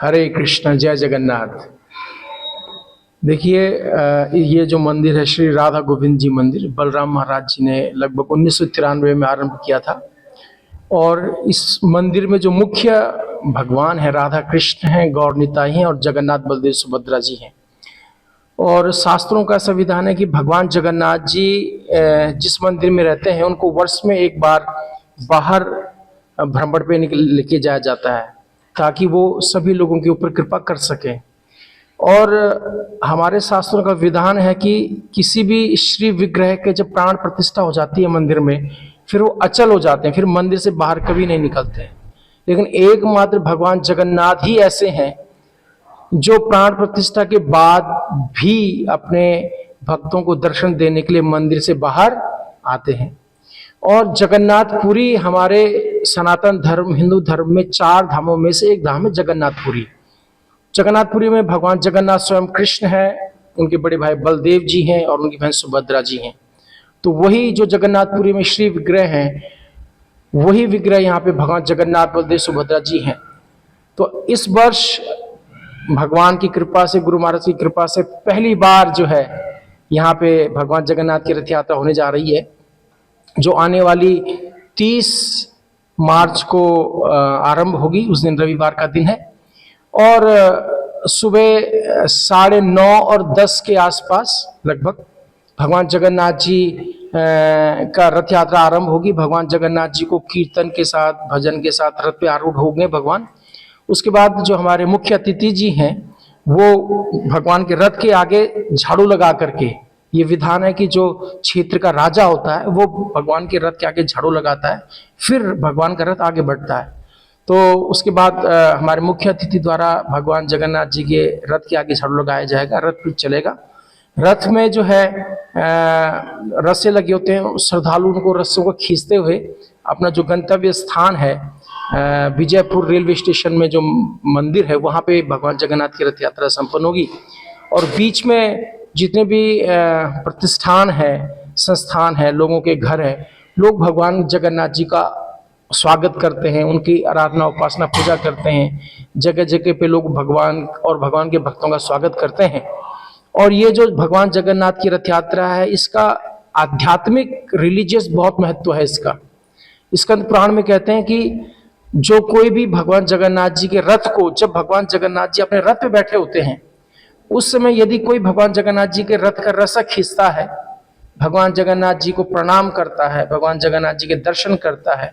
हरे कृष्ण, जय जगन्नाथ। देखिए, ये जो मंदिर है श्री राधा गोविंद जी मंदिर, बलराम महाराज जी ने लगभग 1993 में आरंभ किया था। और इस मंदिर में जो मुख्य भगवान है राधा कृष्ण हैं, गौर निताई हैं और जगन्नाथ बलदेव सुभद्रा जी हैं। और शास्त्रों का संविधान है कि भगवान जगन्नाथ जी जिस मंदिर में रहते हैं उनको वर्ष में एक बार बाहर भ्रमण पे लेके जाया जाता है ताकि वो सभी लोगों के ऊपर कृपा कर सकें। और हमारे शास्त्रों का विधान है कि किसी भी श्री विग्रह के जब प्राण प्रतिष्ठा हो जाती है मंदिर में, फिर वो अचल हो जाते हैं, फिर मंदिर से बाहर कभी नहीं निकलते हैं। लेकिन एकमात्र भगवान जगन्नाथ ही ऐसे हैं जो प्राण प्रतिष्ठा के बाद भी अपने भक्तों को दर्शन देने के लिए मंदिर से बाहर आते हैं। और जगन्नाथपुरी हमारे सनातन धर्म हिंदू धर्म में 4 धामों में से एक धाम है जगन्नाथपुरी। जगन्नाथपुरी में भगवान जगन्नाथ स्वयं कृष्ण है, उनके बड़े भाई बलदेव जी हैं और उनकी बहन सुभद्रा जी हैं। तो वही जो जगन्नाथपुरी में श्री विग्रह हैं, वही विग्रह यहाँ पे भगवान जगन्नाथ बलदेव सुभद्रा जी हैं। तो इस वर्ष भगवान की कृपा से, गुरु महाराज की कृपा से पहली बार जो है यहाँ पे भगवान जगन्नाथ की रथ यात्रा होने जा रही है, जो आने वाली 30 मार्च को आरंभ होगी। उस दिन रविवार का दिन है और सुबह 9:30 और 10 के आसपास लगभग भगवान जगन्नाथ जी का रथ यात्रा आरंभ होगी। भगवान जगन्नाथ जी को कीर्तन के साथ, भजन के साथ रथ पे आरूढ़ होंगे भगवान। उसके बाद जो हमारे मुख्य अतिथि जी हैं वो भगवान के रथ के आगे झाड़ू लगा करके, ये विधान है कि जो क्षेत्र का राजा होता है वो भगवान के रथ के आगे झाड़ू लगाता है, फिर भगवान का रथ आगे बढ़ता है। तो उसके बाद हमारे मुख्य अतिथि द्वारा भगवान जगन्नाथ जी के रथ के आगे झाड़ू लगाया जाएगा, रथ फिर चलेगा। रथ में जो है रस्से लगे होते हैं, श्रद्धालु उनको रस्सों को खींचते हुए अपना जो गंतव्य स्थान है विजयपुर रेलवे स्टेशन में जो मंदिर है वहाँ पे भगवान जगन्नाथ की रथ यात्रा संपन्न होगी। और बीच में जितने भी प्रतिष्ठान है, संस्थान है, लोगों के घर है, लोग भगवान जगन्नाथ जी का स्वागत करते हैं, उनकी आराधना उपासना पूजा करते हैं। जगह जगह पे लोग भगवान और भगवान के भक्तों का स्वागत करते हैं। और ये जो भगवान जगन्नाथ की रथ यात्रा है, इसका आध्यात्मिक रिलीजियस बहुत महत्व है। इसका स्कंद पुराण में कहते हैं कि जो कोई भी भगवान जगन्नाथ जी के रथ को, जब भगवान जगन्नाथ जी अपने रथ पे बैठे होते हैं उस समय यदि कोई भगवान जगन्नाथ जी के रथ का रस्सा खींचता है, भगवान जगन्नाथ जी को प्रणाम करता है, भगवान जगन्नाथ जी के दर्शन करता है,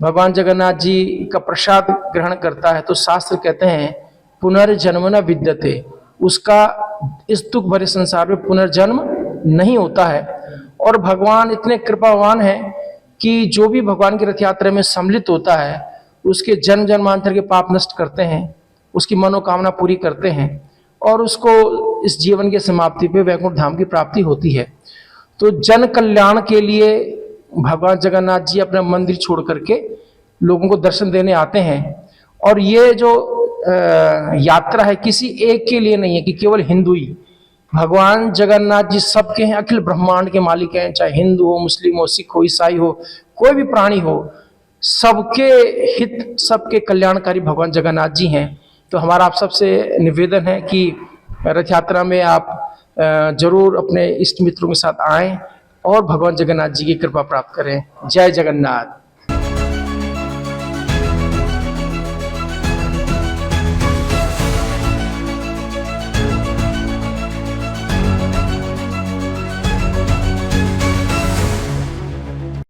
भगवान जगन्नाथ जी का प्रसाद ग्रहण करता है, तो शास्त्र कहते हैं पुनर्जन्म न विद्यते, उसका इस दुख भरे संसार में पुनर्जन्म नहीं होता है। और भगवान इतने कृपावान हैं कि जो भी भगवान की रथ यात्रा में सम्मिलित होता है उसके जन्म जन्मांतर के पाप नष्ट करते हैं, उसकी मनोकामना पूरी करते हैं और उसको इस जीवन की समाप्ति पे वैकुंठ धाम की प्राप्ति होती है। तो जन कल्याण के लिए भगवान जगन्नाथ जी अपना मंदिर छोड़ करके लोगों को दर्शन देने आते हैं। और ये जो यात्रा है किसी एक के लिए नहीं है कि केवल हिंदू ही। भगवान जगन्नाथ जी सबके हैं, अखिल ब्रह्मांड के मालिक हैं, चाहे हिंदू हो, मुस्लिम हो, सिख हो, ईसाई हो, कोई भी प्राणी हो, सबके हित, सबके कल्याणकारी भगवान जगन्नाथ जी हैं। तो हमारा आप सबसे निवेदन है कि रथ यात्रा में आप जरूर अपने इष्ट मित्रों के साथ आएं और भगवान जगन्नाथ जी की कृपा प्राप्त करें। जय जगन्नाथ।